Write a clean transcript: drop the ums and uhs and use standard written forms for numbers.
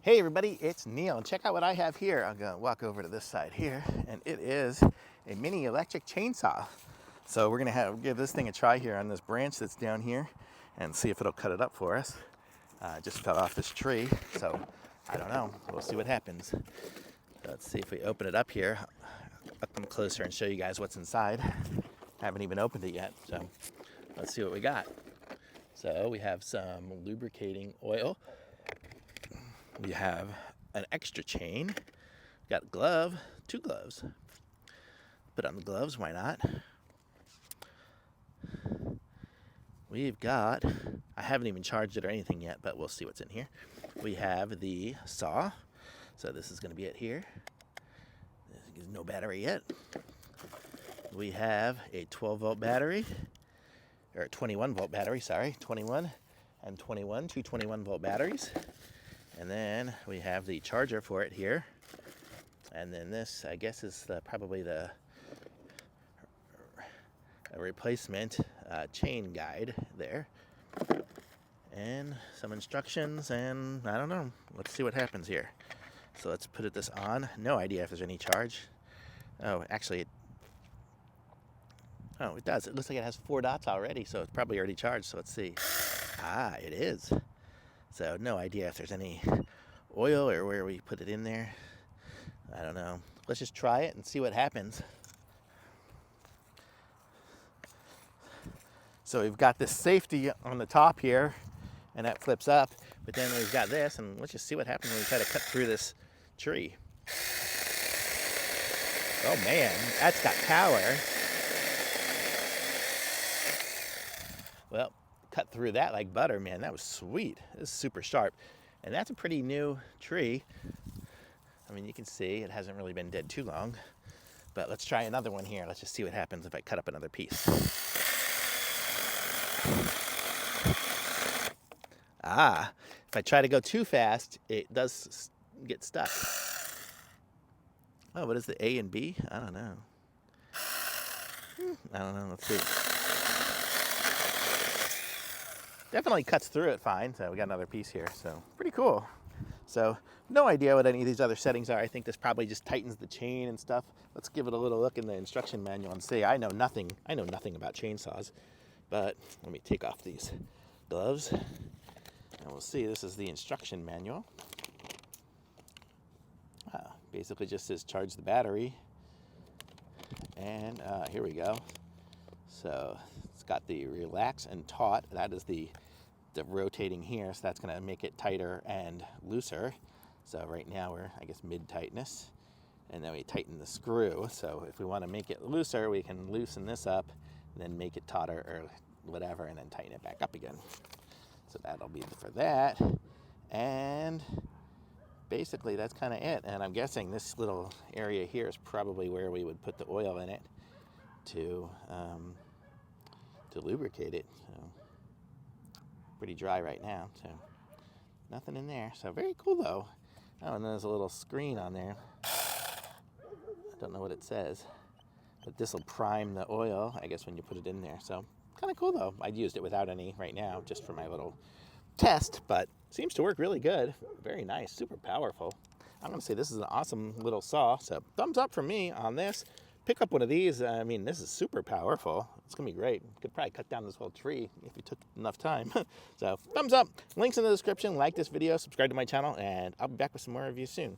Hey everybody, it's Neil, and check out what I have here. I'm gonna walk over to this side here, and it is a mini electric chainsaw. So we're gonna give this thing a try here on this branch that's down here and see if it'll cut it up for us. It just fell off this tree, so I don't know. We'll see what happens. Let's see if we open it up here. I'll come closer and show you guys what's inside. Haven't even opened it yet, so let's see what we got. So we have some lubricating oil. We have an extra chain. We got a glove, 2 gloves. Put on the gloves, why not? We've got, I haven't even charged it or anything yet, but we'll see what's in here. We have the saw. So this is going to be it here. There's no battery yet. We have a 12-volt battery, or a 21-volt battery, sorry. 21 and 21, 2 21-volt batteries. And then we have the charger for it here. And then this, I guess, is probably a replacement chain guide there. And some instructions, and I don't know. Let's see what happens here. So let's put this on. No idea if there's any charge. Oh, actually, it does. It looks like it has 4 dots already, so it's probably already charged. So let's see. Ah, it is. So no idea if there's any oil or where we put it in there. I don't know. Let's just try it and see what happens. So we've got this safety on the top here, and that flips up. But then we've got this, and let's just see what happens when we try to cut through this tree. Oh man, that's got power. Well, cut through that like butter, man. That was sweet. It was super sharp. And that's a pretty new tree. I mean, you can see it hasn't really been dead too long. But let's try another one here. Let's just see what happens if I cut up another piece. Ah, if I try to go too fast, it does get stuck. Oh, what is the A and B? I don't know. I don't know. Let's see. Definitely cuts through it fine. So we got another piece here. So pretty cool. So no idea what any of these other settings are. I think this probably just tightens the chain and stuff. Let's give it a little look in the instruction manual and see. I know nothing about chainsaws, but let me take off these gloves and we'll see. This is the instruction manual. Basically just says charge the battery, and here we go. So it's got the relax and taut. That is the rotating here, so that's going to make it tighter and looser. So right now we're, I guess, mid tightness, and then we tighten the screw. So if we want to make it looser, we can loosen this up and then make it tauter or whatever, and then tighten it back up again. So that'll be for that. And basically that's kind of it. And I'm guessing this little area here is probably where we would put the oil in it to lubricate it. So pretty dry right now, so nothing in there. So very cool though. Oh, and there's a little screen on there. I don't know what it says, but this will prime the oil, I guess, when you put it in there. So kind of cool though. I used it without any right now, just for my little test, but seems to work really good. Very nice, super powerful. I'm gonna say this is an awesome little saw. So thumbs up from me on this. Pick up one of these. I mean, this is super powerful. It's gonna be great. You could probably cut down this whole tree if you took enough time. So thumbs up, links in the description, like this video, subscribe to my channel, and I'll be back with some more reviews soon.